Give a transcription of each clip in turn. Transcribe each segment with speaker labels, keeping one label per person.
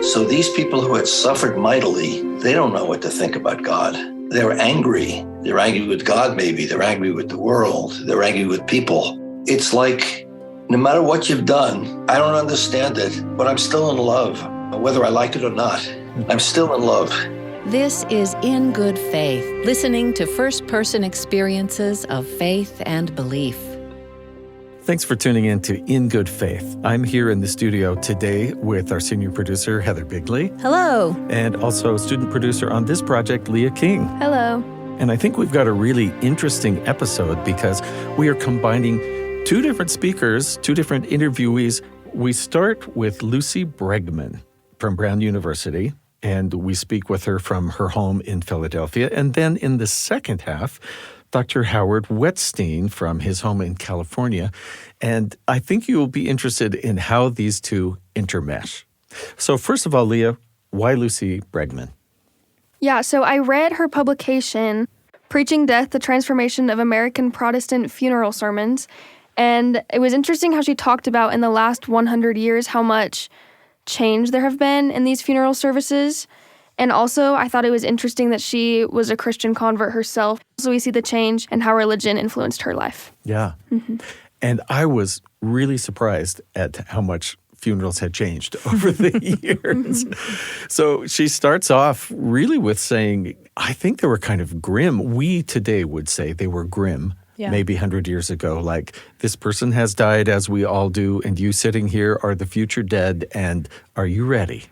Speaker 1: So these people who had suffered mightily, they don't know what to think about God. They're angry. They're angry with God, maybe. They're angry with the world. They're angry with people. It's like, no matter what you've done, I don't understand it, but I'm still in love. Whether I like it or not, I'm still in love.
Speaker 2: This is In Good Faith, listening to first-person experiences of faith and belief.
Speaker 3: Thanks for tuning in to In Good Faith. I'm here in the studio today with our senior producer, Heather Bigley.
Speaker 2: Hello.
Speaker 3: And also student producer on this project, Lia King.
Speaker 4: Hello.
Speaker 3: And I think we've got a really interesting episode because we are combining two different speakers, two different interviewees. We start with Lucy Bregman from Brown University, and we speak with her from her home in Philadelphia. And then in the second half, Dr. Howard Wettstein from his home in California. And I think you will be interested in how these two intermesh. So first of all, Lia, why Lucy Bregman?
Speaker 4: Yeah, so I read her publication, Preaching Death, the Transformation of American Protestant Funeral Sermons. And it was interesting how she talked about in the last 100 years how much change there have been in these funeral services. And also, I thought it was interesting that she was a Christian convert herself. So we see the change and how religion influenced her life.
Speaker 3: Yeah. Mm-hmm. And I was really surprised at how much funerals had changed over the years. So she starts off really with saying, I think they were kind of grim. We today would say they were grim. Yeah. Maybe 100 years ago, like, this person has died as we all do, and you sitting here are the future dead, and are you ready?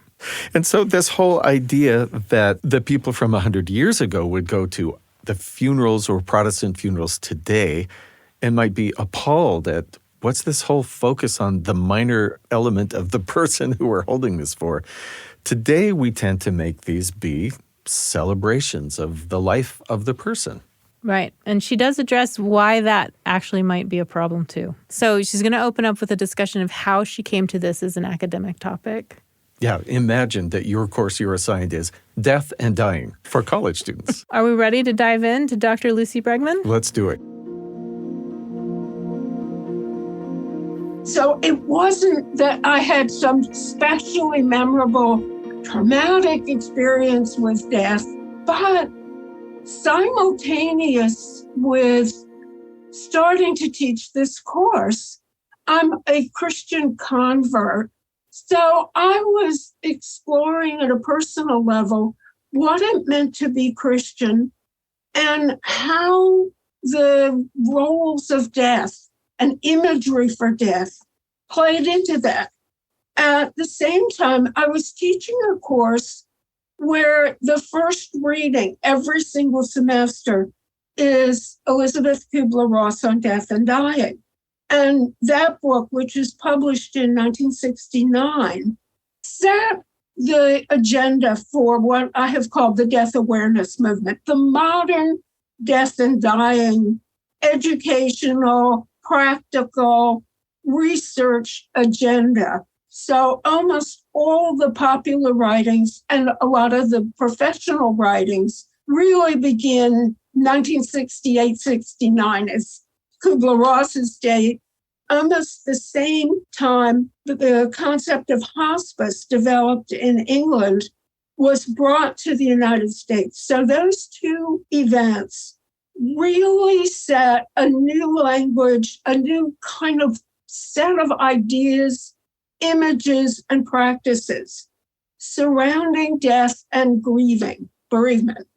Speaker 3: And so this whole idea that the people from 100 years ago would go to the funerals or Protestant funerals today and might be appalled at what's this whole focus on the minor element of the person who we're holding this for. Today, we tend to make these be celebrations of the life of the person.
Speaker 5: Right. And she does address why that actually might be a problem, too. So she's going to open up with a discussion of how she came to this as an academic topic.
Speaker 3: Yeah, imagine that your course you're assigned is Death and Dying for college students.
Speaker 5: Are we ready to dive in to Dr. Lucy Bregman?
Speaker 3: Let's do it.
Speaker 6: So it wasn't that I had some especially memorable traumatic experience with death, but simultaneous with starting to teach this course, I'm a Christian convert. So I was exploring at a personal level what it meant to be Christian and how the roles of death and imagery for death played into that. At the same time, I was teaching a course where the first reading every single semester is Elizabeth Kubler-Ross on Death and Dying. And that book, which was published in 1969, set the agenda for what I have called the death awareness movement, the modern death and dying educational, practical research agenda. So almost all the popular writings and a lot of the professional writings really begin 1968-69 as Kubler-Ross's date. Almost the same time the concept of hospice developed in England was brought to the United States. So those two events really set a new language, a new kind of set of ideas, images, and practices surrounding death and grieving, bereavement.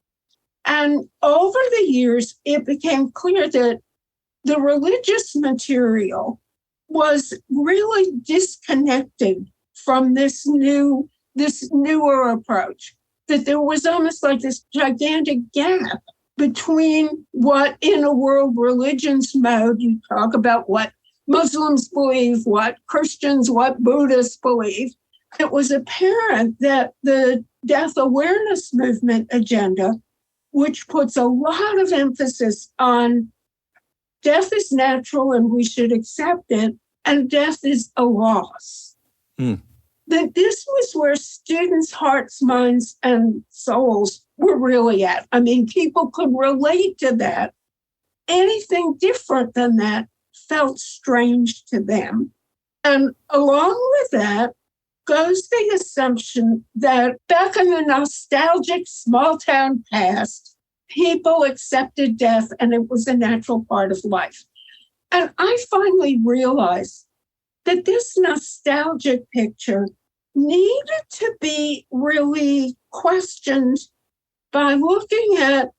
Speaker 6: And over the years, it became clear that the religious material was really disconnected from this newer approach, that there was almost like this gigantic gap between what in a world religions mode, you talk about what Muslims believe, what Christians, what Buddhists believe. It was apparent that the death awareness movement agenda, which puts a lot of emphasis on death is natural and we should accept it, and death is a loss. That this was where students' hearts, minds, and souls were really at. I mean, people could relate to that. Anything different than that felt strange to them. And along with that, goes the assumption that back in the nostalgic small-town past, people accepted death and it was a natural part of life. And I finally realized that this nostalgic picture needed to be really questioned by looking at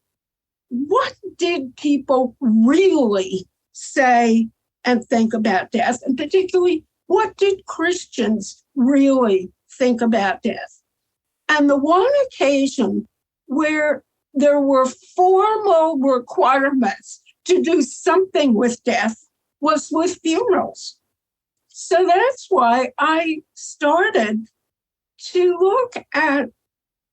Speaker 6: what did people really say and think about death, and particularly what did Christians really think about death. And the one occasion where there were formal requirements to do something with death was with funerals. So that's why I started to look at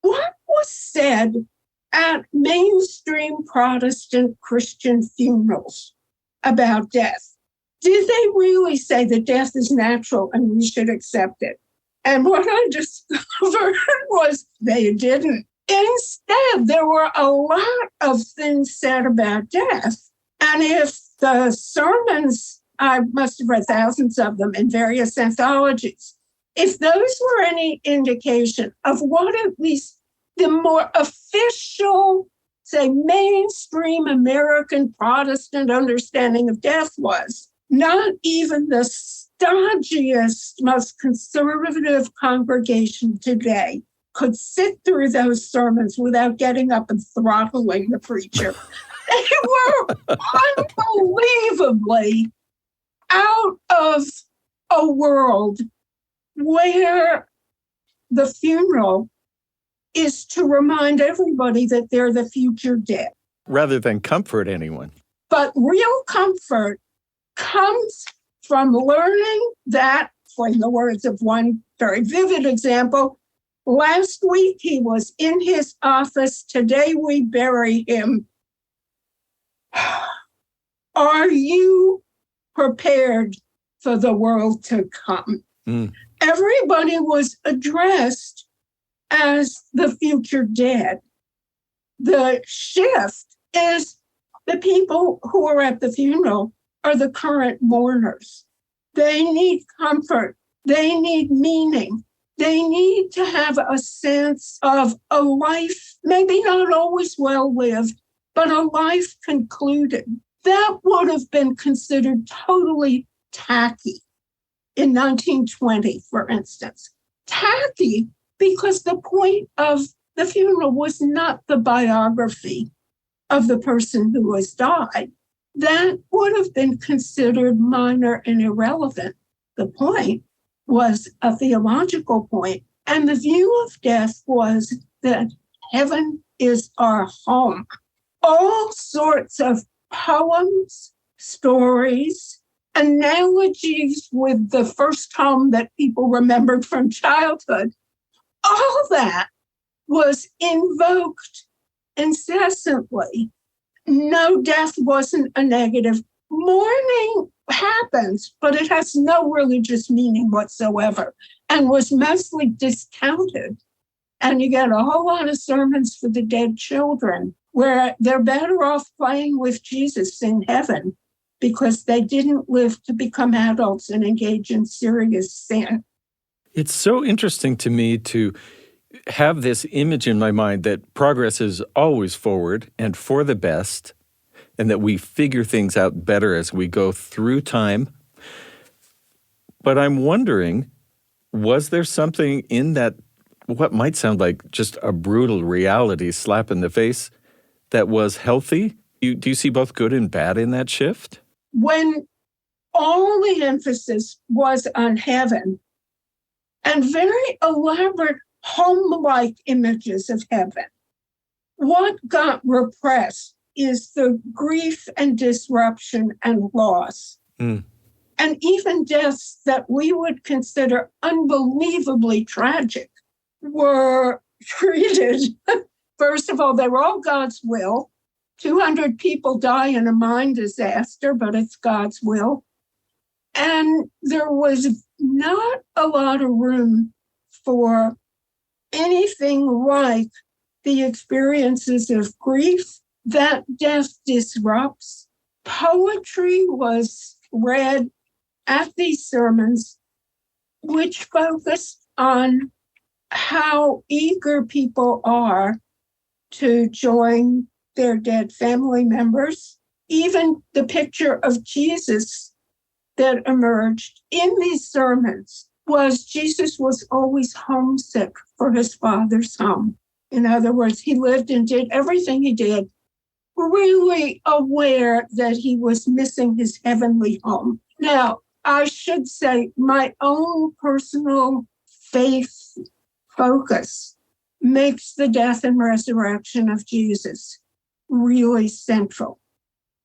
Speaker 6: what was said at mainstream Protestant Christian funerals about death. Did they really say that death is natural and we should accept it? And what I discovered was they didn't. Instead, there were a lot of things said about death. And if the sermons, I must have read thousands of them in various anthologies, if those were any indication of what at least the more official, say, mainstream American Protestant understanding of death was, not even the stodgiest, most conservative congregation today could sit through those sermons without getting up and throttling the preacher. They were unbelievably out of a world where the funeral is to remind everybody that they're the future dead.
Speaker 3: Rather than comfort anyone.
Speaker 6: But real comfort comes from learning that, for in the words of one very vivid example, last week he was in his office, today we bury him. Are you prepared for the world to come? Everybody was addressed as the future dead. The shift is the people who are at the funeral are the current mourners. They need comfort. They need meaning. They need to have a sense of a life, maybe not always well-lived, but a life concluded. That would have been considered totally tacky in 1920, for instance. Tacky because the point of the funeral was not the biography of the person who has died. That would have been considered minor and irrelevant. The point was a theological point, and the view of death was that heaven is our home. All sorts of poems, stories, analogies with the first home that people remembered from childhood, all that was invoked incessantly. No, death wasn't a negative. Mourning happens, but it has no religious meaning whatsoever and was mostly discounted. And you get a whole lot of sermons for the dead children where they're better off playing with Jesus in heaven because they didn't live to become adults and engage in serious sin.
Speaker 3: It's so interesting to me to have this image in my mind that progress is always forward and for the best, and that we figure things out better as we go through time. But I'm wondering, was there something in that, what might sound like just a brutal reality slap in the face, that was healthy? Do you see both good and bad in that shift?
Speaker 6: When all the emphasis was on heaven and very elaborate home-like images of heaven, what got repressed is the grief and disruption and loss. And even deaths that we would consider unbelievably tragic were treated. First of all, they were all God's will. 200 people die in a mine disaster, but it's God's will. And there was not a lot of room for anything like the experiences of grief that death disrupts. Poetry was read at these sermons, which focused on how eager people are to join their dead family members. Even the picture of Jesus that emerged in these sermons was Jesus was always homesick for his Father's home. In other words, he lived and did everything he did, really aware that he was missing his heavenly home. Now, I should say my own personal faith focus makes the death and resurrection of Jesus really central,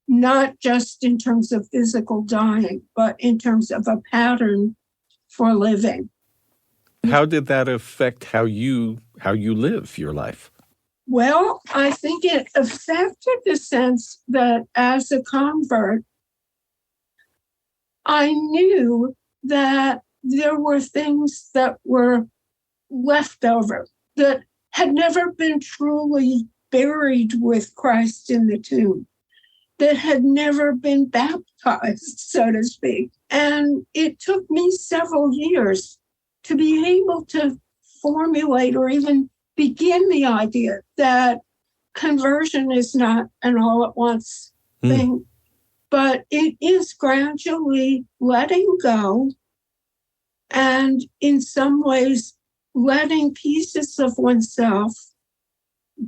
Speaker 6: not just in terms of physical dying, but in terms of a pattern for living.
Speaker 3: How did that affect how you live your life?
Speaker 6: Well, I think it affected the sense that as a convert, I knew that there were things that were left over that had never been truly buried with Christ in the tomb, that had never been baptized, so to speak. And it took me several years to be able to formulate or even begin the idea that conversion is not an all-at-once thing, but it is gradually letting go and in some ways letting pieces of oneself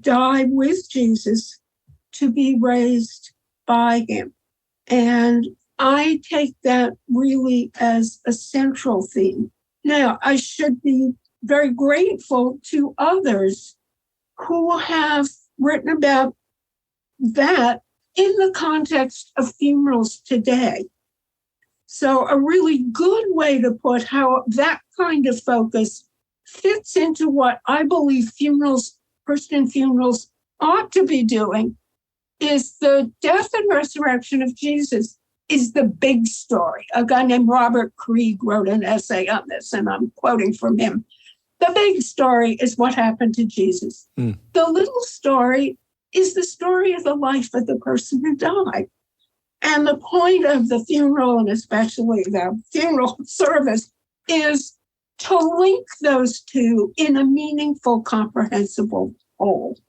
Speaker 6: die with Jesus to be raised by him. And I take that really as a central theme. Now, I should be very grateful to others who have written about that in the context of funerals today. So a really good way to put how that kind of focus fits into what I believe funerals, Christian funerals, ought to be doing is the death and resurrection of Jesus is the big story. A guy named Robert Krieg wrote an essay on this, and I'm quoting from him. The big story is what happened to Jesus. The little story is the story of the life of the person who died. And the point of the funeral, and especially the funeral service, is to link those two in a meaningful, comprehensible whole.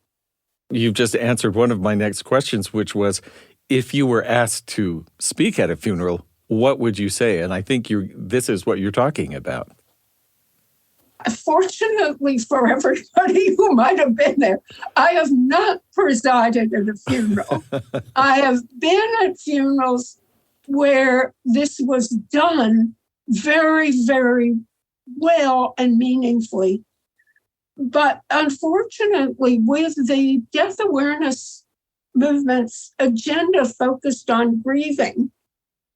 Speaker 3: You've just answered one of my next questions, which was, if you were asked to speak at a funeral, what would you say? And I think this is what you're talking about.
Speaker 6: Fortunately for everybody who might have been there, I have not presided at a funeral. I have been at funerals where this was done very, very well and meaningfully. But unfortunately, with the death awareness movement's agenda focused on grieving,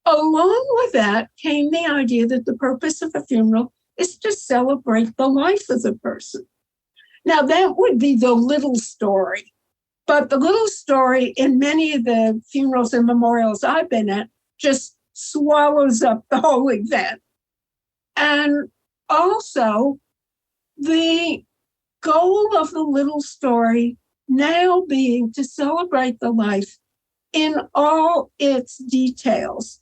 Speaker 6: along with that came the idea that the purpose of a funeral is to celebrate the life of the person. Now, that would be the little story. But the little story in many of the funerals and memorials I've been at just swallows up the whole event. And also, the goal of the little story now being to celebrate the life in all its details.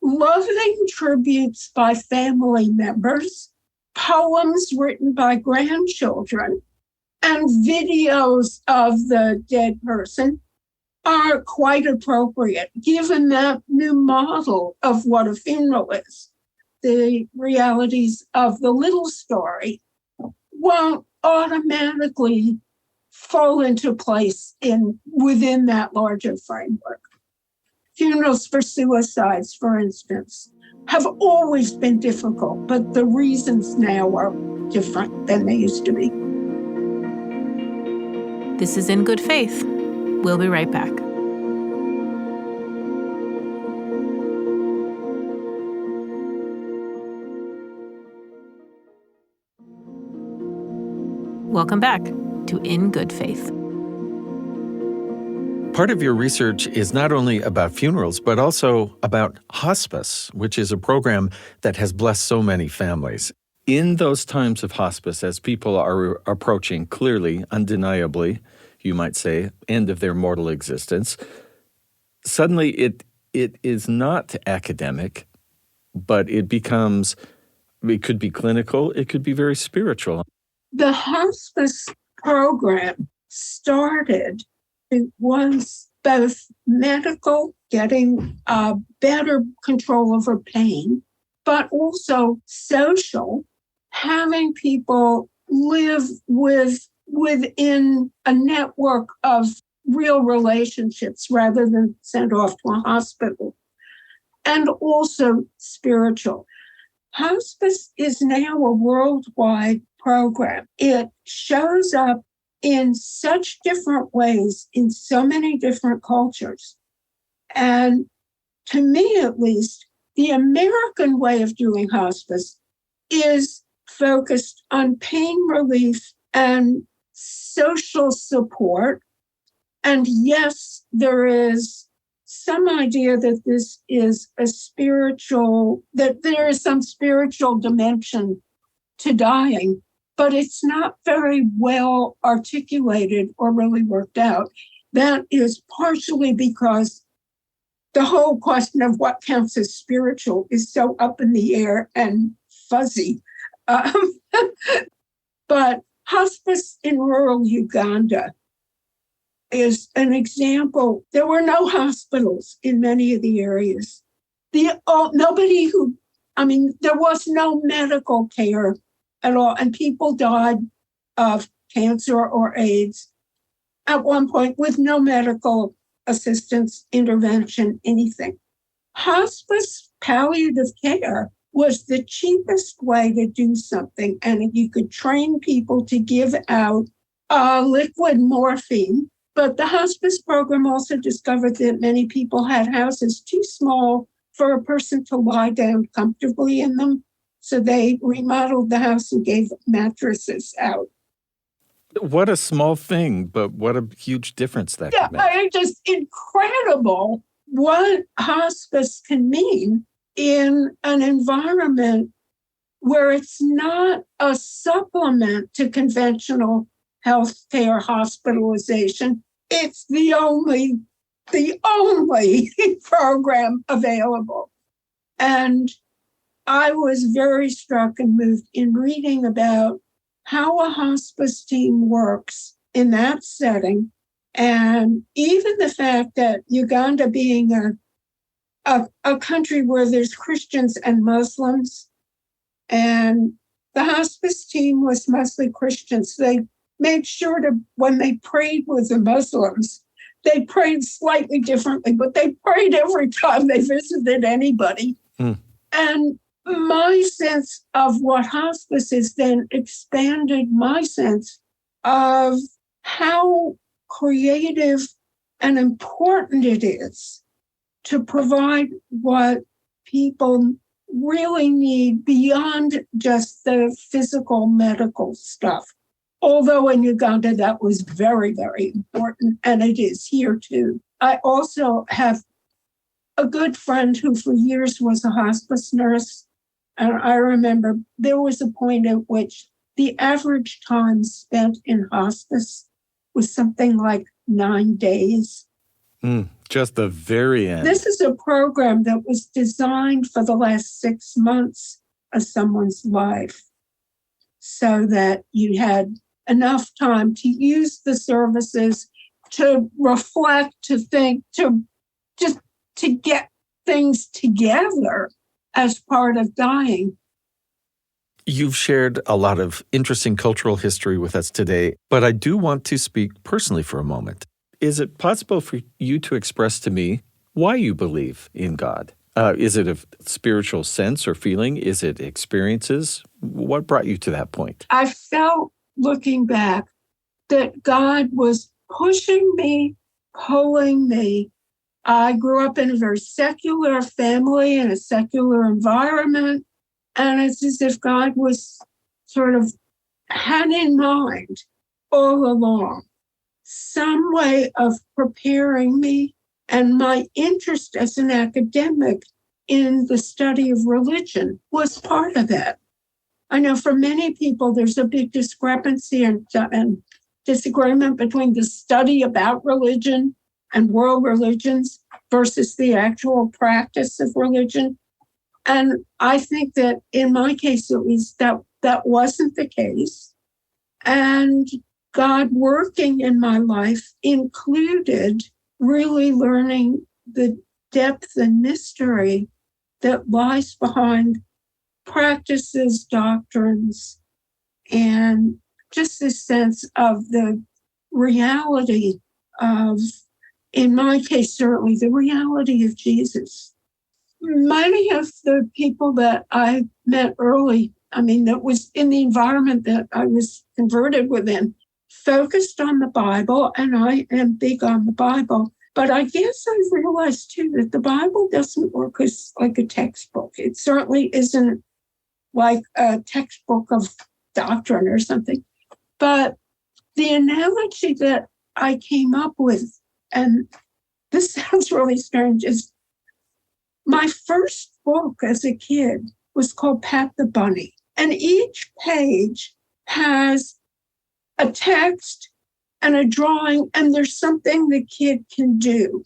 Speaker 6: Loving tributes by family members, poems written by grandchildren, and videos of the dead person are quite appropriate, given that new model of what a funeral is. The realities of the little story won't automatically fall into place within that larger framework. Funerals for suicides, for instance, have always been difficult, but the reasons now are different than they used to be.
Speaker 5: This is In Good Faith. We'll be right back. Welcome back to In Good Faith.
Speaker 3: Part of your research is not only about funerals, but also about hospice, which is a program that has blessed so many families. In those times of hospice, as people are approaching clearly, undeniably, you might say, end of their mortal existence, suddenly it is not academic, but it becomes It could be clinical. It could be very spiritual.
Speaker 6: The hospice program started, it was both medical, getting better control over pain, but also social, having people live within a network of real relationships rather than sent off to a hospital, and also spiritual. Hospice is now a worldwide program. It shows up in such different ways in so many different cultures. And to me, at least, the American way of doing hospice is focused on pain relief and social support. And yes, there is some idea that this is that there is some spiritual dimension to dying, but it's not very well articulated or really worked out. That is partially because the whole question of what counts as spiritual is so up in the air and fuzzy. But hospice in rural Uganda is an example. There were no hospitals in many of the areas. There was no medical care at all, and people died of cancer or AIDS at one point with no medical assistance, intervention, anything. Hospice palliative care was the cheapest way to do something, and you could train people to give out liquid morphine. But the hospice program also discovered that many people had houses too small for a person to lie down comfortably in them. So they remodeled the house and gave mattresses out.
Speaker 3: What a small thing, but what a huge difference that can make.
Speaker 6: It's just incredible what hospice can mean in an environment where it's not a supplement to conventional healthcare hospitalization. It's the only program available. And I was very struck and moved in reading about how a hospice team works in that setting. And even the fact that Uganda being a country where there's Christians and Muslims, and the hospice team was mostly Christians. They made sure to, when they prayed with the Muslims, they prayed slightly differently, but they prayed every time they visited anybody. And my sense of what hospice is then expanded my sense of how creative and important it is to provide what people really need beyond just the physical medical stuff. Although in Uganda, that was very, very important, and it is here too. I also have a good friend who for years was a hospice nurse. And I remember there was a point at which the average time spent in hospice was something like 9 days.
Speaker 3: Just the very end.
Speaker 6: This is a program that was designed for the last 6 months of someone's life so that you had enough time to use the services, to reflect, to think, to get things together as part of dying.
Speaker 3: You've shared a lot of interesting cultural history with us today, but I do want to speak personally for a moment. Is it possible for you to express to me why you believe in God? Is it a spiritual sense or feeling? Is it experiences? What brought you to that point?
Speaker 6: I felt, looking back, that God was pushing me, pulling me. I grew up in a very secular family in a secular environment, and it's as if God was sort of had in mind all along some way of preparing me, and my interest as an academic in the study of religion was part of that. I know for many people, there's a big discrepancy and disagreement between the study about religion and world religions versus the actual practice of religion. And I think that in my case, at least, that wasn't the case. And God working in my life included really learning the depth and mystery that lies behind practices, doctrines, and just this sense of the reality of, in my case, certainly the reality of Jesus. Many of the people that I met early, that was in the environment that I was converted within, focused on the Bible, and I am big on the Bible. But I guess I realized, too, that the Bible doesn't work as like a textbook. It certainly isn't like a textbook of doctrine or something. But the analogy that I came up with, and this sounds really strange, is my first book as a kid was called Pat the Bunny. And each page has a text and a drawing, and there's something the kid can do.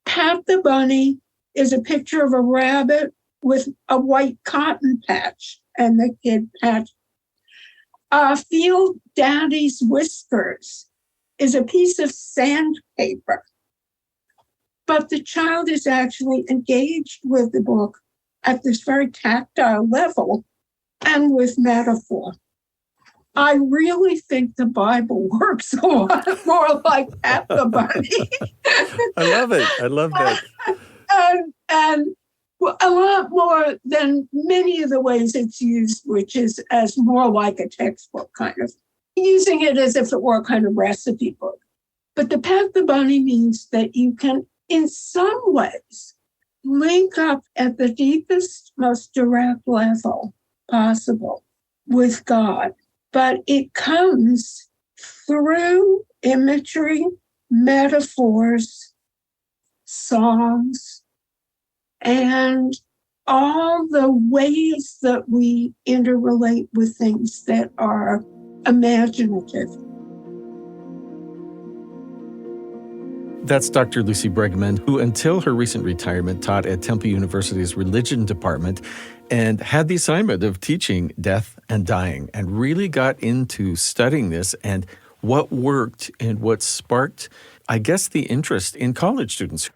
Speaker 6: Pat the Bunny is a picture of a rabbit with a white cotton patch, and the kid patch. Field Daddy's Whiskers is a piece of sandpaper. But the child is actually engaged with the book at this very tactile level and with metaphor. I really think the Bible works a lot more like Pat the Bunny.
Speaker 3: I love it. I love that.
Speaker 6: And a lot more than many of the ways it's used, which is as more like a textbook, kind of using it as if it were a kind of recipe book. But the Pat the Bunny means that you can, in some ways, link up at the deepest, most direct level possible with God. But it comes through imagery, metaphors, songs, and all the ways that we interrelate with things that are imaginative.
Speaker 3: That's Dr. Lucy Bregman, who until her recent retirement taught at Temple University's religion department and had the assignment of teaching death and dying, and really got into studying this and what worked and what sparked, I guess, the interest in college students.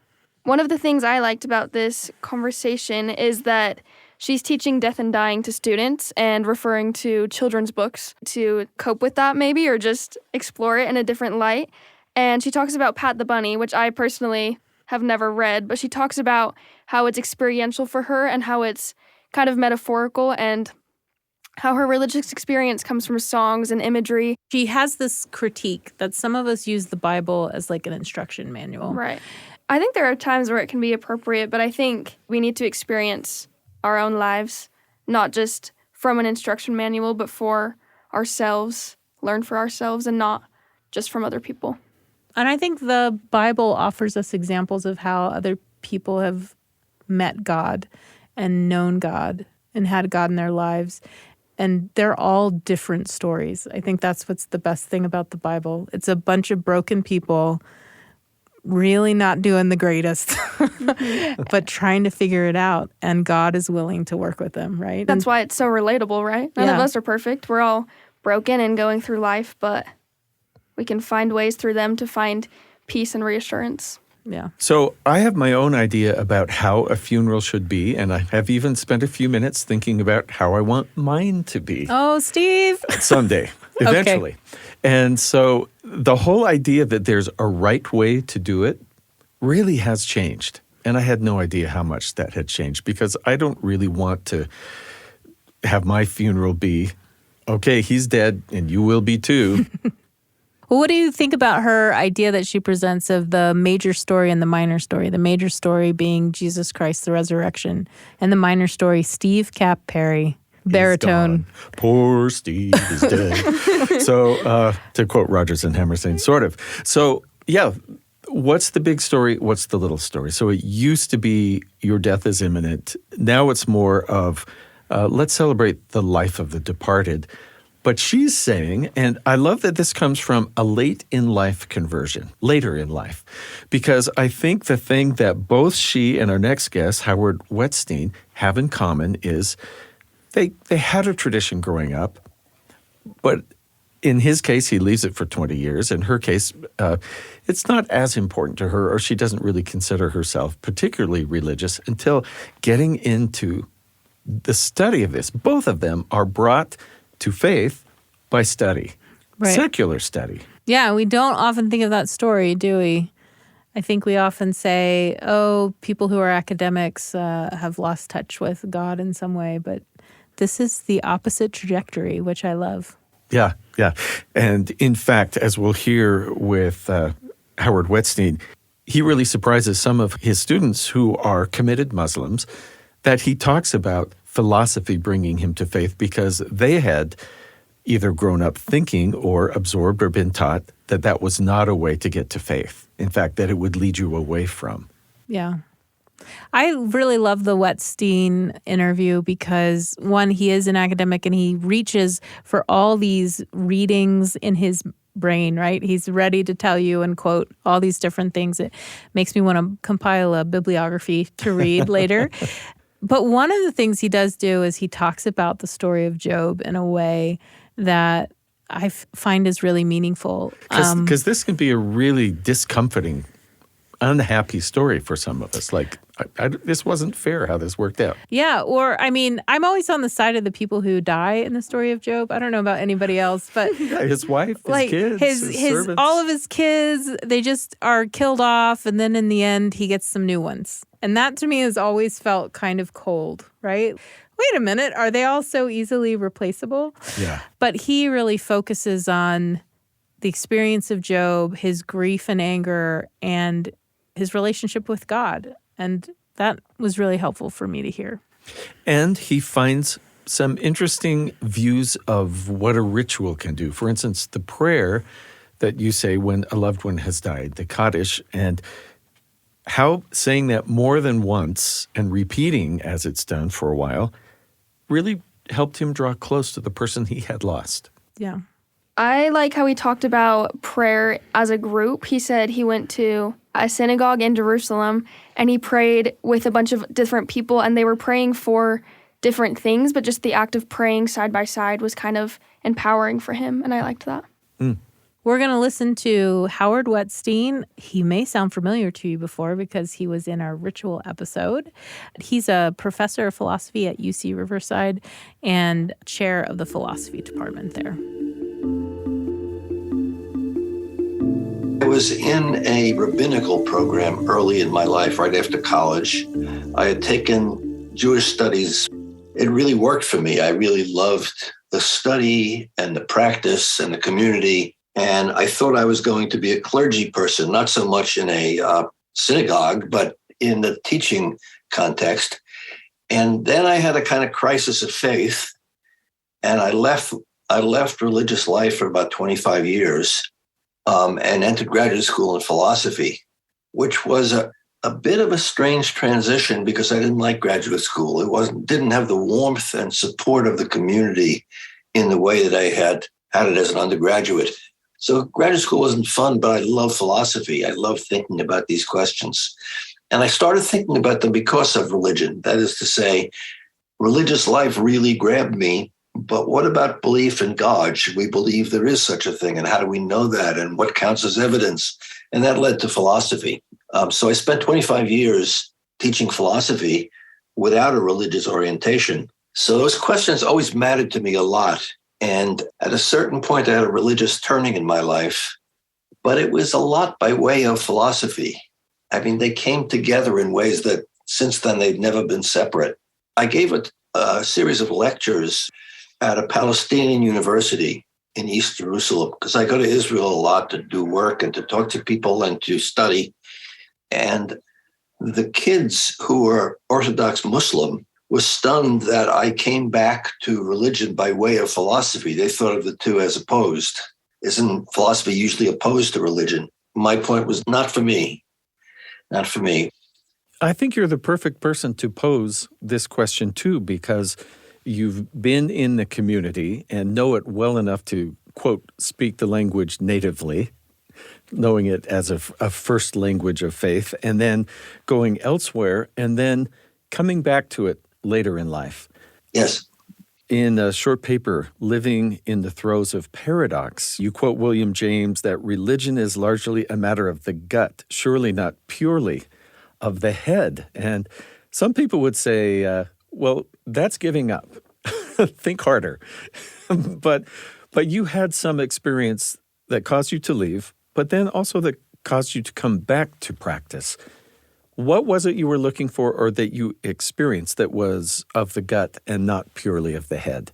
Speaker 4: One of the things I liked about this conversation is that she's teaching death and dying to students and referring to children's books to cope with that maybe, or just explore it in a different light. And she talks about Pat the Bunny, which I personally have never read, but she talks about how it's experiential for her and how it's kind of metaphorical and how her religious experience comes from songs and imagery.
Speaker 5: She has this critique that some of us use the Bible as like an instruction manual.
Speaker 4: Right. I think there are times where it can be appropriate, but I think we need to experience our own lives, not just from an instruction manual, but for ourselves, learn for ourselves, and not just from other people.
Speaker 5: And I think the Bible offers us examples of how other people have met God and known God and had God in their lives. And they're all different stories. I think that's what's the best thing about the Bible. It's a bunch of broken people really not doing the greatest, but trying to figure it out. And God is willing to work with them, right?
Speaker 4: That's why it's so relatable, right? None of us are perfect. We're all broken and going through life, but we can find ways through them to find peace and reassurance.
Speaker 5: Yeah.
Speaker 3: So I have my own idea about how a funeral should be, and I have even spent a few minutes thinking about how I want mine to be.
Speaker 5: Oh, Steve!
Speaker 3: Someday, eventually. Okay. And so the whole idea that there's a right way to do it really has changed. And I had no idea how much that had changed, because I don't really want to have my funeral be, okay, he's dead and you will be too.
Speaker 5: Well, what do you think about her idea that she presents of the major story and the minor story? The major story being Jesus Christ, the resurrection, and the minor story, Steve Cap Perry, baritone.
Speaker 3: Poor Steve is dead. So, to quote Rodgers and Hammerstein, sort of. So, yeah, what's the big story? What's the little story? So it used to be your death is imminent. Now it's more of let's celebrate the life of the departed. But she's saying, and I love that this comes from a later in life, because I think the thing that both she and our next guest, Howard Wettstein, have in common is they had a tradition growing up, but in his case, he leaves it for 20 years. In her case, it's not as important to her, or she doesn't really consider herself particularly religious until getting into the study of this. Both of them are brought to faith by study, right. Secular study.
Speaker 5: Yeah, we don't often think of that story, do we? I think we often say, oh, people who are academics have lost touch with God in some way, but this is the opposite trajectory, which I love.
Speaker 3: Yeah. And in fact, as we'll hear with Howard Wettstein, he really surprises some of his students who are committed Muslims that he talks about philosophy bringing him to faith because they had either grown up thinking or absorbed or been taught that that was not a way to get to faith. In fact, that it would lead you away from.
Speaker 5: Yeah. I really love the Wettstein interview because, one, he is an academic and he reaches for all these readings in his brain, right? He's ready to tell you and quote all these different things. It makes me want to compile a bibliography to read later. But one of the things he does do is he talks about the story of Job in a way that I find is really meaningful.
Speaker 3: Because this can be a really discomforting, unhappy story for some of us. Like, this wasn't fair how this worked out.
Speaker 5: Yeah, or, I mean, I'm always on the side of the people who die in the story of Job. I don't know about anybody else, but...
Speaker 3: Yeah, his wife, his kids, his servants.
Speaker 5: All of his kids, they just are killed off, and then in the end, he gets some new ones. And that, to me, has always felt kind of cold, right? Wait a minute, are they all so easily replaceable?
Speaker 3: Yeah.
Speaker 5: But he really focuses on the experience of Job, his grief and anger, and his relationship with God. And that was really helpful for me to hear.
Speaker 3: And he finds some interesting views of what a ritual can do. For instance, the prayer that you say when a loved one has died, the Kaddish, and how saying that more than once and repeating as it's done for a while really helped him draw close to the person he had lost.
Speaker 5: Yeah.
Speaker 4: I like how he talked about prayer as a group. He said he went to a synagogue in Jerusalem and he prayed with a bunch of different people and they were praying for different things, but just the act of praying side by side was kind of empowering for him, and I liked that.
Speaker 5: We're going to listen to Howard Wettstein. He may sound familiar to you before because he was in our ritual episode. He's a professor of philosophy at UC Riverside and chair of the philosophy department there.
Speaker 1: I was in a rabbinical program early in my life, right after college. I had taken Jewish studies. It really worked for me. I really loved the study and the practice and the community. And I thought I was going to be a clergy person, not so much in a synagogue, but in the teaching context. And then I had a kind of crisis of faith, and I left religious life for about 25 years and entered graduate school in philosophy, which was a bit of a strange transition because I didn't like graduate school. It didn't have the warmth and support of the community in the way that I had it as an undergraduate. So graduate school wasn't fun, but I love philosophy. I love thinking about these questions. And I started thinking about them because of religion. That is to say, religious life really grabbed me. But what about belief in God? Should we believe there is such a thing? And how do we know that? And what counts as evidence? And that led to philosophy. So I spent 25 years teaching philosophy without a religious orientation. So those questions always mattered to me a lot. And at a certain point, I had a religious turning in my life, but it was a lot by way of philosophy. I mean, they came together in ways that since then they've never been separate. I gave a series of lectures at a Palestinian university in East Jerusalem because I go to Israel a lot to do work and to talk to people and to study. And the kids who were Orthodox Muslim was stunned that I came back to religion by way of philosophy. They thought of the two as opposed. Isn't philosophy usually opposed to religion? My point was not for me. Not for me.
Speaker 3: I think you're the perfect person to pose this question too, because you've been in the community and know it well enough to, quote, speak the language natively, knowing it as a first language of faith, and then going elsewhere, and then coming back to it later in life.
Speaker 1: Yes.
Speaker 3: In a short paper, Living in the Throes of Paradox, you quote William James that religion is largely a matter of the gut, surely not purely of the head. And some people would say, well, that's giving up. Think harder. But you had some experience that caused you to leave, but then also that caused you to come back to practice. What was it you were looking for or that you experienced that was of the gut and not purely of the head?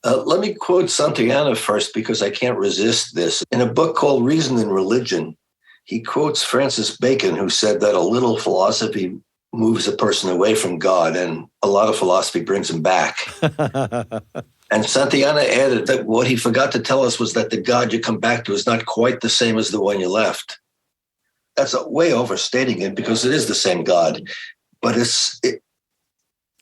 Speaker 1: Let me quote Santayana first because I can't resist this. In a book called Reason and Religion, he quotes Francis Bacon, who said that a little philosophy moves a person away from God and a lot of philosophy brings him back. And Santayana added that what he forgot to tell us was that the God you come back to is not quite the same as the one you left. That's way overstating it because it is the same God, but is it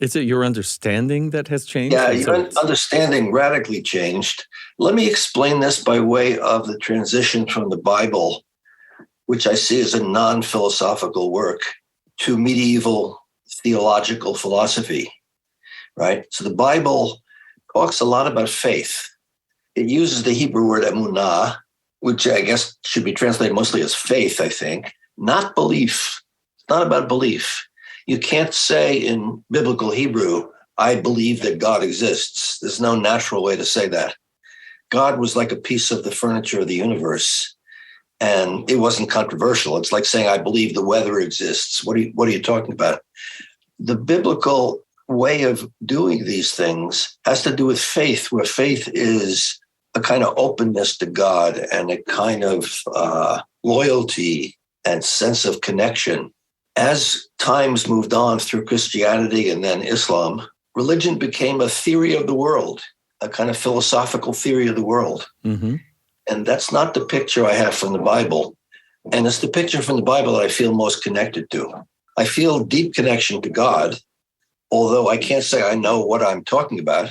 Speaker 3: your understanding that has changed?
Speaker 1: Yeah, your understanding radically changed. Let me explain this by way of the transition from the Bible, which I see as a non-philosophical work, to medieval theological philosophy, right? So the Bible talks a lot about faith. It uses the Hebrew word emunah, which I guess should be translated mostly as faith, I think, not belief. It's not about belief. You can't say in biblical Hebrew, I believe that God exists. There's no natural way to say that. God was like a piece of the furniture of the universe, and it wasn't controversial. It's like saying, I believe the weather exists. What are you talking about? The biblical way of doing these things has to do with faith, where faith is a kind of openness to God and a kind of loyalty and sense of connection. As times moved on through Christianity and then Islam, religion became a theory of the world, a kind of philosophical theory of the world. Mm-hmm. And that's not the picture I have from the Bible. And it's the picture from the Bible that I feel most connected to. I feel deep connection to God, although I can't say I know what I'm talking about.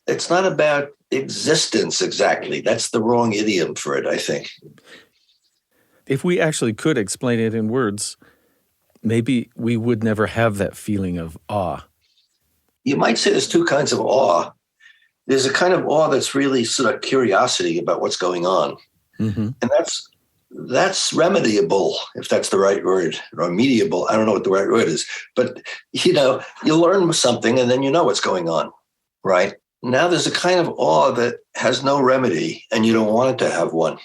Speaker 1: It's not about existence exactly. That's the wrong idiom for it, I think.
Speaker 3: If we actually could explain it in words, maybe we would never have that feeling of awe.
Speaker 1: You might say there's two kinds of awe. There's a kind of awe that's really sort of curiosity about what's going on. Mm-hmm. And that's remediable, if that's the right word, or mediable. I don't know what the right word is. But, you learn something and then you know what's going on, right? Now there's a kind of awe that has no remedy and you don't want it to have one.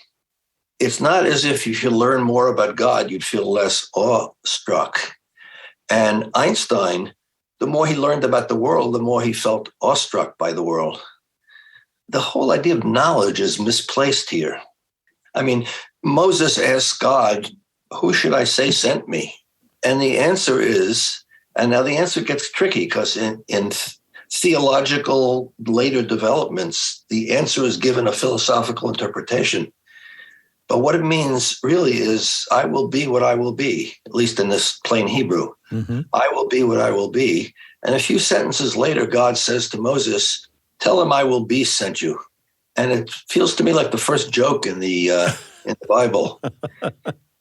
Speaker 1: It's not as if you learn more about God, you'd feel less awestruck. And Einstein, the more he learned about the world, the more he felt awestruck by the world. The whole idea of knowledge is misplaced here. I mean, Moses asked God, who should I say sent me? And the answer is, and now the answer gets tricky because in theological later developments, the answer is given a philosophical interpretation. But what it means really is, I will be what I will be, at least in this plain Hebrew. Mm-hmm. I will be what I will be. And a few sentences later, God says to Moses, tell him I will be sent you. And it feels to me like the first joke in the Bible,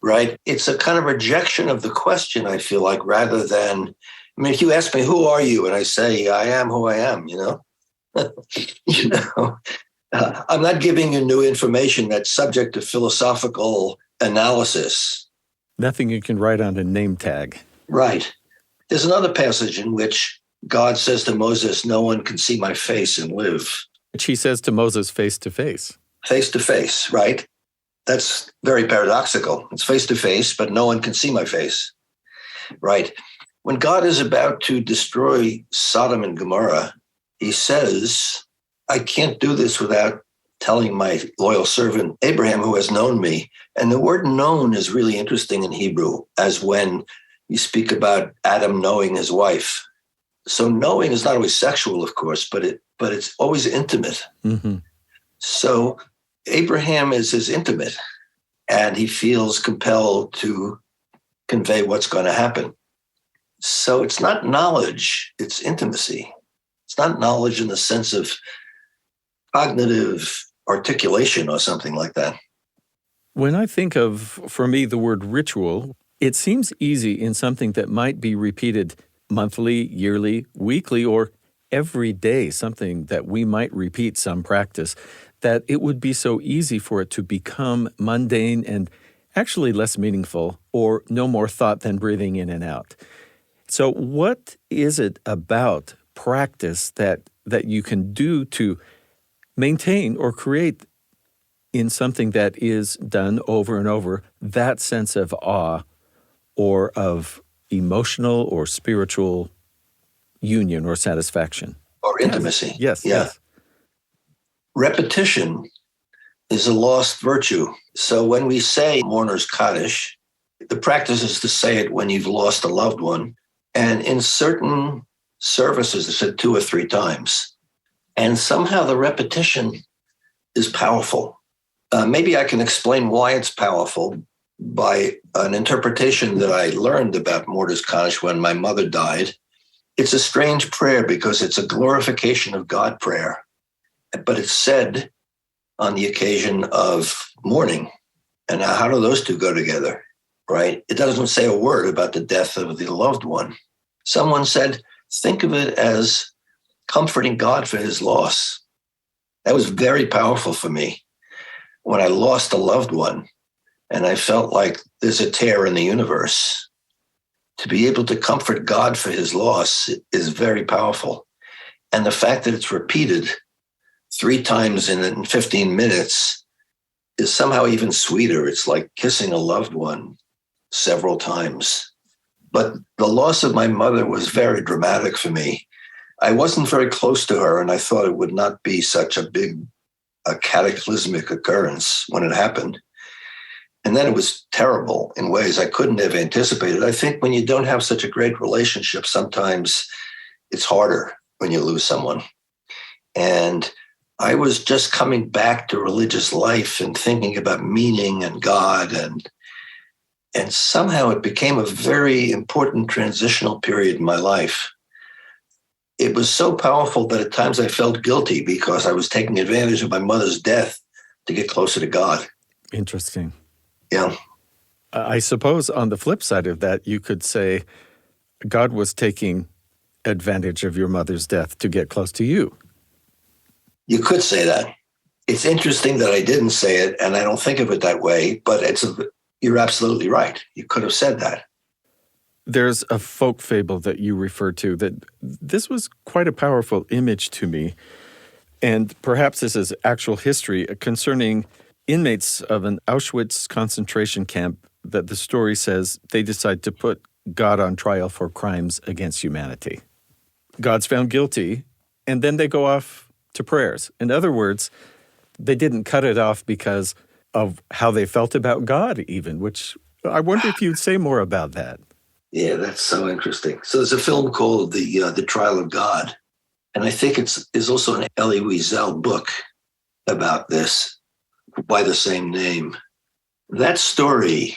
Speaker 1: right? It's a kind of rejection of the question, I feel like, rather than, if you ask me, who are you? And I say, I am who I am, I'm not giving you new information that's subject to philosophical analysis.
Speaker 3: Nothing you can write on a name tag.
Speaker 1: Right. There's another passage in which God says to Moses, no one can see my face and live.
Speaker 3: Which he says to Moses face to face.
Speaker 1: Face to face, right? That's very paradoxical. It's face to face, but no one can see my face, right? When God is about to destroy Sodom and Gomorrah, he says, I can't do this without telling my loyal servant Abraham, who has known me. And the word known is really interesting in Hebrew, as when you speak about Adam knowing his wife. So knowing is not always sexual, of course, but it's always intimate. Mm-hmm. So Abraham is his intimate, and he feels compelled to convey what's going to happen. So it's not knowledge, it's intimacy. It's not knowledge in the sense of cognitive articulation or something like that.
Speaker 3: When I think of, for me, the word ritual, it seems easy in something that might be repeated monthly, yearly, weekly, or every day, something that we might repeat some practice, that it would be so easy for it to become mundane and actually less meaningful or no more thought than breathing in and out. So what is it about practice that you can do to maintain or create in something that is done over and over that sense of awe or of emotional or spiritual union or satisfaction?
Speaker 1: Or intimacy.
Speaker 3: Yes.
Speaker 1: Yeah.
Speaker 3: Yes.
Speaker 1: Repetition is a lost virtue. So when we say mourner's Kaddish, the practice is to say it when you've lost a loved one. And in certain services, it's said 2 or 3 times. And somehow the repetition is powerful. Maybe I can explain why it's powerful by an interpretation that I learned about mourner's Kaddish when my mother died. It's a strange prayer because it's a glorification of God prayer, but it's said on the occasion of mourning. And now, how do those two go together, right? It doesn't say a word about the death of the loved one. Someone said, think of it as comforting God for his loss. That was very powerful for me when I lost a loved one and I felt like there's a tear in the universe. To be able to comfort God for his loss is very powerful. And the fact that it's repeated 3 times in 15 minutes is somehow even sweeter. It's like kissing a loved one several times. But the loss of my mother was very dramatic for me. I wasn't very close to her, and I thought it would not be such a cataclysmic occurrence when it happened. And then it was terrible in ways I couldn't have anticipated. I think when you don't have such a great relationship, sometimes it's harder when you lose someone. And I was just coming back to religious life and thinking about meaning and God. And somehow it became a very important transitional period in my life. It was so powerful that at times I felt guilty because I was taking advantage of my mother's death to get closer to God.
Speaker 3: Interesting.
Speaker 1: Yeah.
Speaker 3: I suppose on the flip side of that, you could say God was taking advantage of your mother's death to get close to you.
Speaker 1: You could say that. It's interesting that I didn't say it, and I don't think of it that way, but you're absolutely right. You could have said that.
Speaker 3: There's a folk fable that you refer to that this was quite a powerful image to me, and perhaps this is actual history concerning inmates of an Auschwitz concentration camp that the story says they decide to put God on trial for crimes against humanity. God's found guilty, and then they go off to prayers. In other words, they didn't cut it off because of how they felt about God even, which I wonder if you'd say more about that.
Speaker 1: Yeah, that's so interesting. So there's a film called The Trial of God, and I think there's also an Elie Wiesel book about this by the same name. That story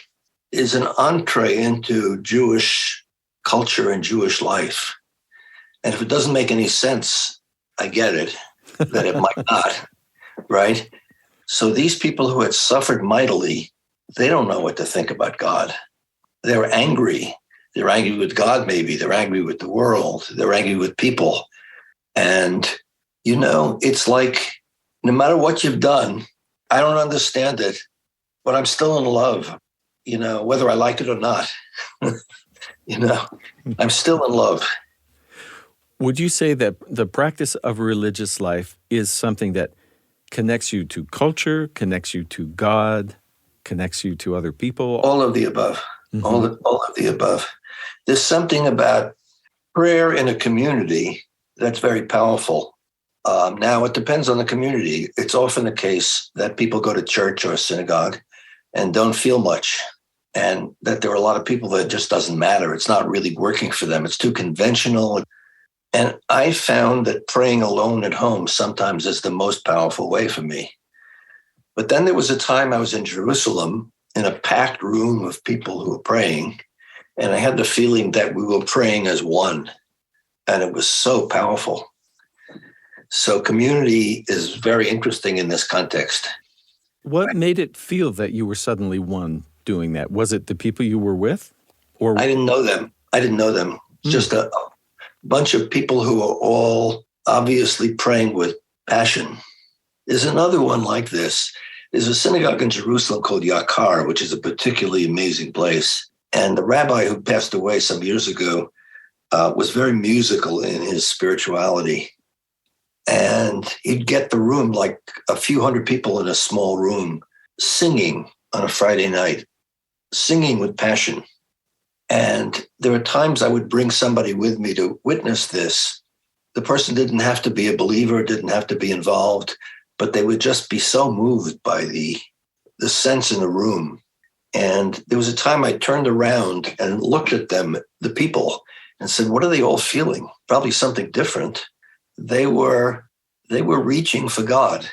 Speaker 1: is an entree into Jewish culture and Jewish life. And if it doesn't make any sense, I get it, that it might not, right? So these people who had suffered mightily, they don't know what to think about God. They're angry. They're angry with God, maybe. They're angry with the world. They're angry with people. And, it's like no matter what you've done, I don't understand it, but I'm still in love, whether I like it or not. I'm still in love.
Speaker 3: Would you say that the practice of religious life is something that connects you to culture, connects you to God, connects you to other people?
Speaker 1: All of the above. Mm-hmm. All of the above. There's something about prayer in a community that's very powerful. Now, it depends on the community. It's often the case that people go to church or a synagogue and don't feel much, and that there are a lot of people that it just doesn't matter. It's not really working for them. It's too conventional. And I found that praying alone at home sometimes is the most powerful way for me. But then there was a time I was in Jerusalem in a packed room of people who were praying, and I had the feeling that we were praying as one, and it was so powerful. So community is very interesting in this context.
Speaker 3: What made it feel that you were suddenly one doing that? Was it the people you were with? Or
Speaker 1: I didn't know them. Just a bunch of people who are all obviously praying with passion. There's another one like this. There's a synagogue in Jerusalem called Yakar, which is a particularly amazing place. And the rabbi who passed away some years ago was very musical in his spirituality. And he'd get the room, like a few hundred people in a small room, singing on a Friday night, singing with passion. And there were times I would bring somebody with me to witness this. The person didn't have to be a believer, didn't have to be involved, but they would just be so moved by the sense in the room. And there was a time I turned around and looked at them, the people, and said, what are they all feeling? Probably something different. They were reaching for God.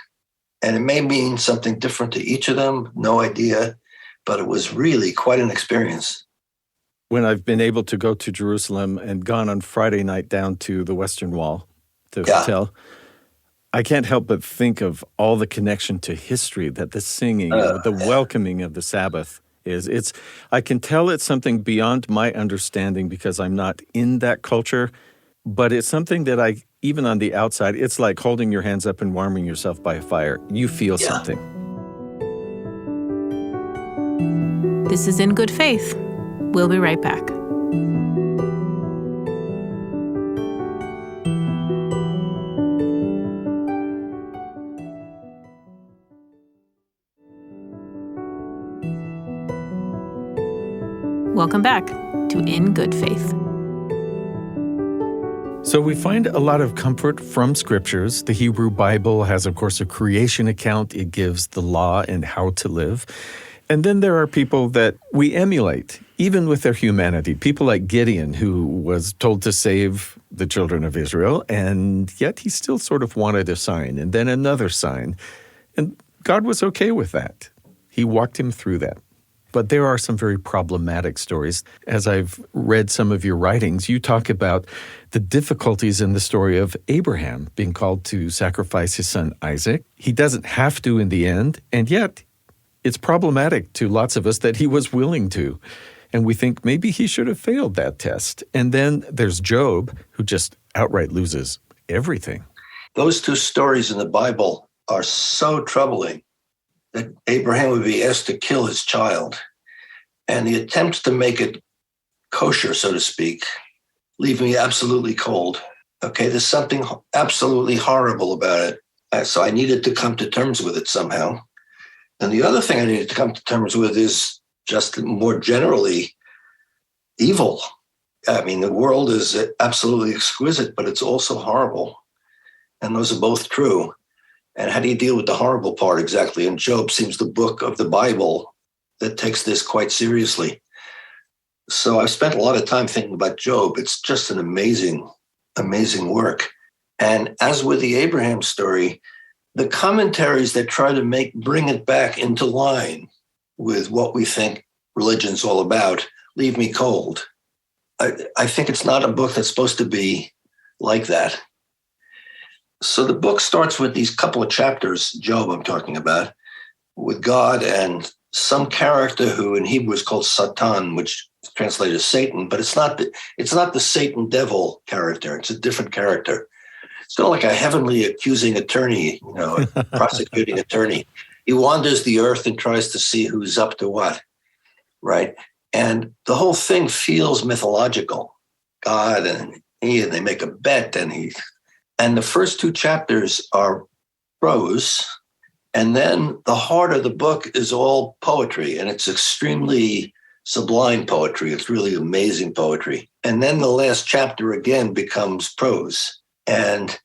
Speaker 1: And it may mean something different to each of them, no idea, but it was really quite an experience.
Speaker 3: when I've been able to go to Jerusalem and gone on Friday night down to the Western Wall, the hotel, I can't help but think of all the connection to history that the singing, the welcoming of the Sabbath is. I can tell it's something beyond my understanding because I'm not in that culture, but it's something that even on the outside, it's like holding your hands up and warming yourself by a fire. You feel something.
Speaker 5: This is In Good Faith. We'll be right back. Welcome back to In Good Faith.
Speaker 3: So we find a lot of comfort from scriptures. The Hebrew Bible has, of course, a creation account. It gives the law and how to live. And then there are people that we emulate, even with their humanity. People like Gideon, who was told to save the children of Israel, and yet he still sort of wanted a sign, and then another sign. And God was okay with that. He walked him through that. But there are some very problematic stories. As I've read some of your writings, you talk about the difficulties in the story of Abraham being called to sacrifice his son Isaac. He doesn't have to in the end, and yet it's problematic to lots of us that he was willing to. And we think maybe he should have failed that test. And then there's Job, who just outright loses everything.
Speaker 1: Those two stories in the Bible are so troubling that Abraham would be asked to kill his child. And the attempts to make it kosher, so to speak, leave me absolutely cold. Okay, there's something absolutely horrible about it. So I needed to come to terms with it somehow. And the other thing I needed to come to terms with is just more generally evil. I mean, the world is absolutely exquisite, but it's also horrible. And those are both true. And how do you deal with the horrible part exactly? And Job seems the book of the Bible that takes this quite seriously. So I've spent a lot of time thinking about Job. It's just an amazing, amazing work. And as with the Abraham story, the commentaries that try to bring it back into line with what we think religion's all about leave me cold. I think it's not a book that's supposed to be like that. So the book starts with these couple of chapters, Job I'm talking about, with God and some character who in Hebrew is called Satan, which is translated as Satan, but it's not the Satan devil character. It's a different character. It's kind of like a heavenly accusing attorney, a prosecuting attorney. He wanders the earth and tries to see who's up to what, right? And the whole thing feels mythological. God and they make a bet, and the first two chapters are prose, and then the heart of the book is all poetry, and it's extremely sublime poetry. It's really amazing poetry. And then the last chapter again becomes prose. And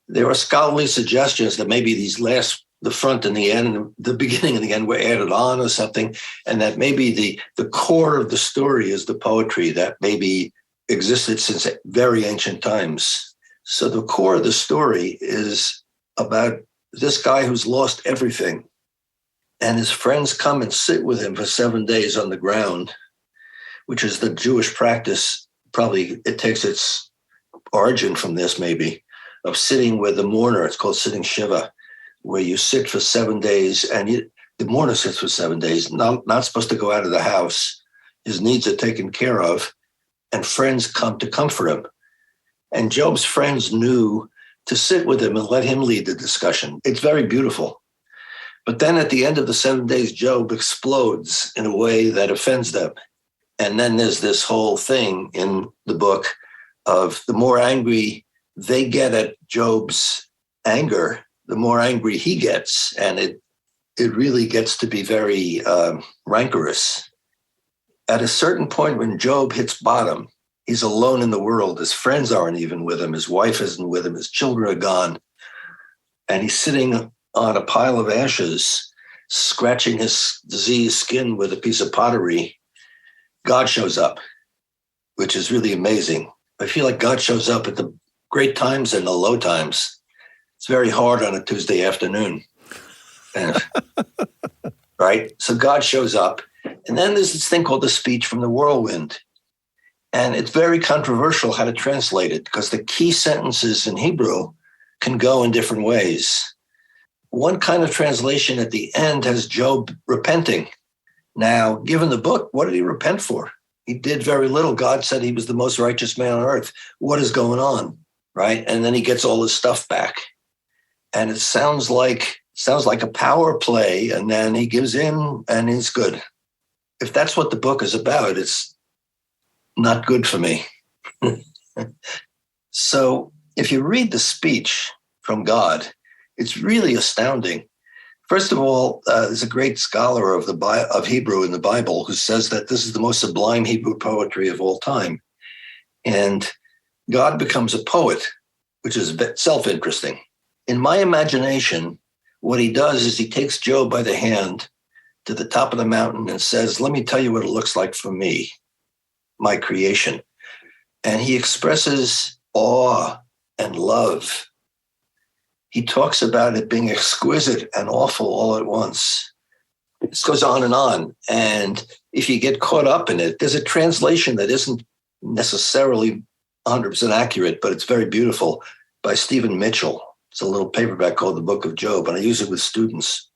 Speaker 1: there are scholarly suggestions that maybe the front and the end, the beginning and the end were added on or something, and that maybe the core of the story is the poetry that maybe existed since very ancient times. So the core of the story is about this guy who's lost everything, and his friends come and sit with him for 7 days on the ground, which is the Jewish practice. Probably it takes its origin from this maybe, of sitting with the mourner. It's called sitting Shiva, where you sit for 7 days, and the mourner sits for 7 days, not supposed to go out of the house. His needs are taken care of, and friends come to comfort him. And Job's friends knew to sit with him and let him lead the discussion. It's very beautiful. But then at the end of the 7 days, Job explodes in a way that offends them. And then there's this whole thing in the book of the more angry they get at Job's anger, the more angry he gets. And it really gets to be very rancorous. At a certain point when Job hits bottom, he's alone in the world. His friends aren't even with him. His wife isn't with him. His children are gone. And he's sitting on a pile of ashes, scratching his diseased skin with a piece of pottery. God shows up, which is really amazing. I feel like God shows up at the great times and the low times. It's very hard on a Tuesday afternoon. Right? So God shows up. And then there's this thing called the speech from the whirlwind. And it's very controversial how to translate it because the key sentences in Hebrew can go in different ways. One kind of translation at the end has Job repenting. Now, given the book, what did he repent for? He did very little. God said he was the most righteous man on earth. What is going on? Right? And then he gets all his stuff back. And it sounds like a power play, and then he gives in and he's good. If that's what the book is about, it's not good for me. So if you read the speech from God, it's really astounding. First of all, there's a great scholar of Hebrew in the Bible who says that this is the most sublime Hebrew poetry of all time. And God becomes a poet, which is self-interesting. In my imagination, what he does is he takes Job by the hand to the top of the mountain and says, let me tell you what it looks like for me, my creation. And he expresses awe and love. He talks about it being exquisite and awful all at once. This goes on. And if you get caught up in it, there's a translation that isn't necessarily 100% accurate, but it's very beautiful, by Stephen Mitchell. It's a little paperback called The Book of Job, and I use it with students.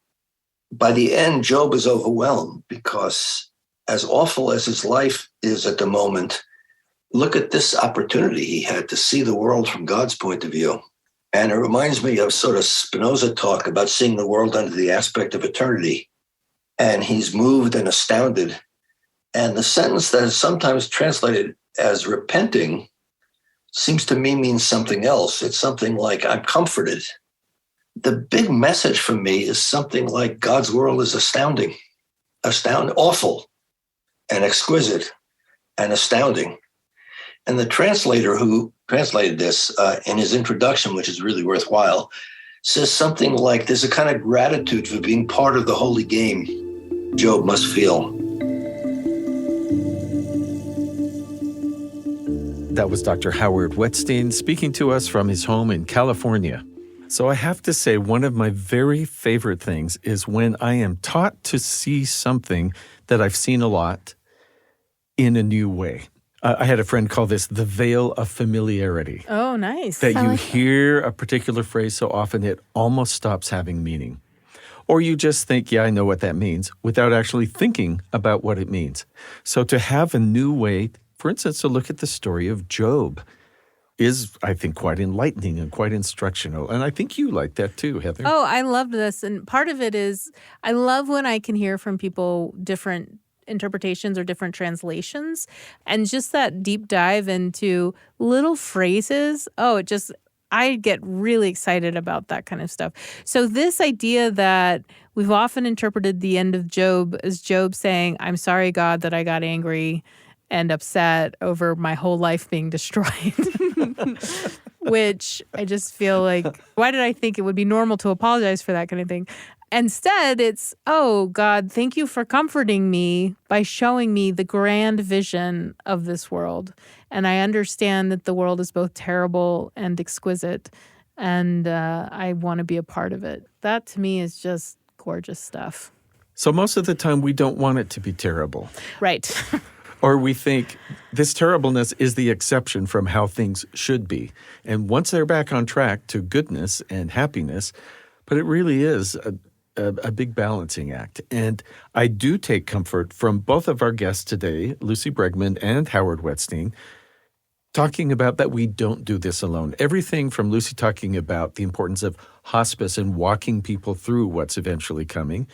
Speaker 1: By the end, Job is overwhelmed because as awful as his life is at the moment, look at this opportunity he had to see the world from God's point of view. And it reminds me of sort of Spinoza talk about seeing the world under the aspect of eternity. And he's moved and astounded. And the sentence that is sometimes translated as repenting seems to me means something else. It's something like, I'm comforted. The big message for me is something like God's world is astounding, awful and exquisite and astounding. And the translator who translated this in his introduction, which is really worthwhile, says something like, there's a kind of gratitude for being part of the holy game Job must feel.
Speaker 3: That was Dr. Howard Wettstein speaking to us from his home in California. So I have to say, one of my very favorite things is when I am taught to see something that I've seen a lot in a new way. I had a friend call this the veil of familiarity.
Speaker 5: Oh, nice.
Speaker 3: That you hear a particular phrase so often it almost stops having meaning. Or you just think, yeah, I know what that means, without actually thinking about what it means. So to have a new way, for instance, to look at the story of Job is, I think, quite enlightening and quite instructional. And I think you like that too, Heather.
Speaker 5: Oh, I loved this. And part of it is, I love when I can hear from people different interpretations or different translations, and just that deep dive into little phrases. I get really excited about that kind of stuff. So this idea that we've often interpreted the end of Job as Job saying, I'm sorry, God, that I got angry and upset over my whole life being destroyed, which I just feel like, why did I think it would be normal to apologize for that kind of thing? Instead, it's, oh, God, thank you for comforting me by showing me the grand vision of this world. And I understand that the world is both terrible and exquisite, and I want to be a part of it. That, to me, is just gorgeous stuff.
Speaker 3: So most of the time, we don't want it to be terrible.
Speaker 5: Right.
Speaker 3: Or we think this terribleness is the exception from how things should be. And once they're back on track to goodness and happiness, but it really is a big balancing act. And I do take comfort from both of our guests today, Lucy Bregman and Howard Wettstein, talking about that we don't do this alone. Everything from Lucy talking about the importance of hospice and walking people through what's eventually coming,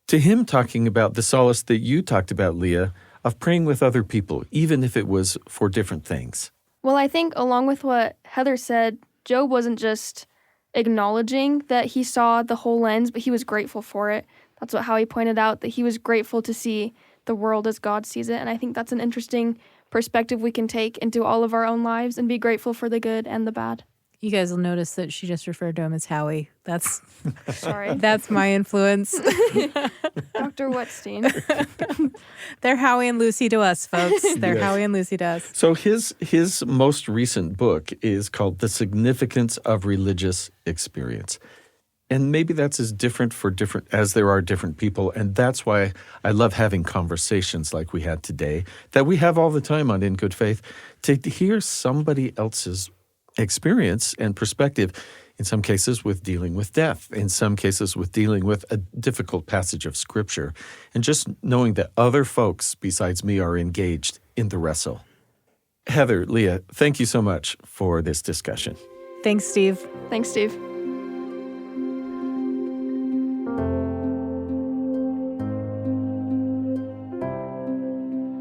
Speaker 3: to him talking about the solace that you talked about, Lia, of praying with other people, even if it was for different things.
Speaker 4: Well, I think along with what Heather said, Job wasn't just acknowledging that he saw the whole lens, but he was grateful for it. That's what Howie pointed out, that he was grateful to see the world as God sees it. And I think that's an interesting perspective we can take into all of our own lives and be grateful for the good and the bad.
Speaker 5: You guys will notice that she just referred to him as Howie. That's
Speaker 4: Sorry.
Speaker 5: That's my influence.
Speaker 4: Dr. Wettstein.
Speaker 5: They're Howie and Lucy to us, folks. They're
Speaker 3: Yes.
Speaker 5: Howie and Lucy to us.
Speaker 3: So his most recent book is called The Significance of Religious Experience. And maybe that's as different as there are different people. And that's why I love having conversations like we had today, that we have all the time on In Good Faith, to hear somebody else's experience and perspective, in some cases with dealing with death, in some cases with dealing with a difficult passage of Scripture, and just knowing that other folks besides me are engaged in the wrestle. Heather, Lia, thank you so much for this discussion.
Speaker 5: Thanks, Steve.
Speaker 4: Thanks, Steve.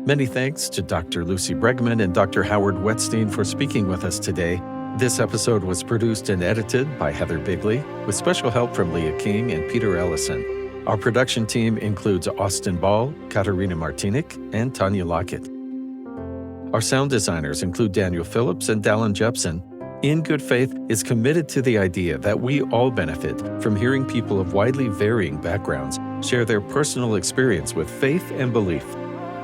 Speaker 3: Many thanks to Dr. Lucy Bregman and Dr. Howard Wettstein for speaking with us today. This episode was produced and edited by Heather Bigley, with special help from Lia King and Peter Ellison. Our production team includes Austin Ball, Katarina Martinick, and Tanya Lockett. Our sound designers include Daniel Phillips and Dallin Jepson. In Good Faith is committed to the idea that we all benefit from hearing people of widely varying backgrounds share their personal experience with faith and belief.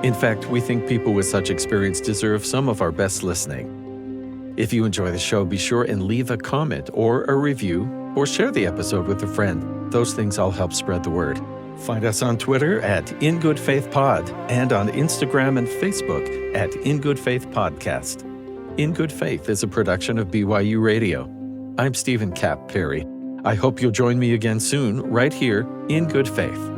Speaker 3: In fact, we think people with such experience deserve some of our best listening. If you enjoy the show, be sure and leave a comment or a review, or share the episode with a friend. Those things all help spread the word. Find us on Twitter at InGoodFaithPod and on Instagram and Facebook at InGoodFaithPodcast. In Good Faith is a production of BYU Radio. I'm Stephen Cap Perry. I hope you'll join me again soon, right here in Good Faith.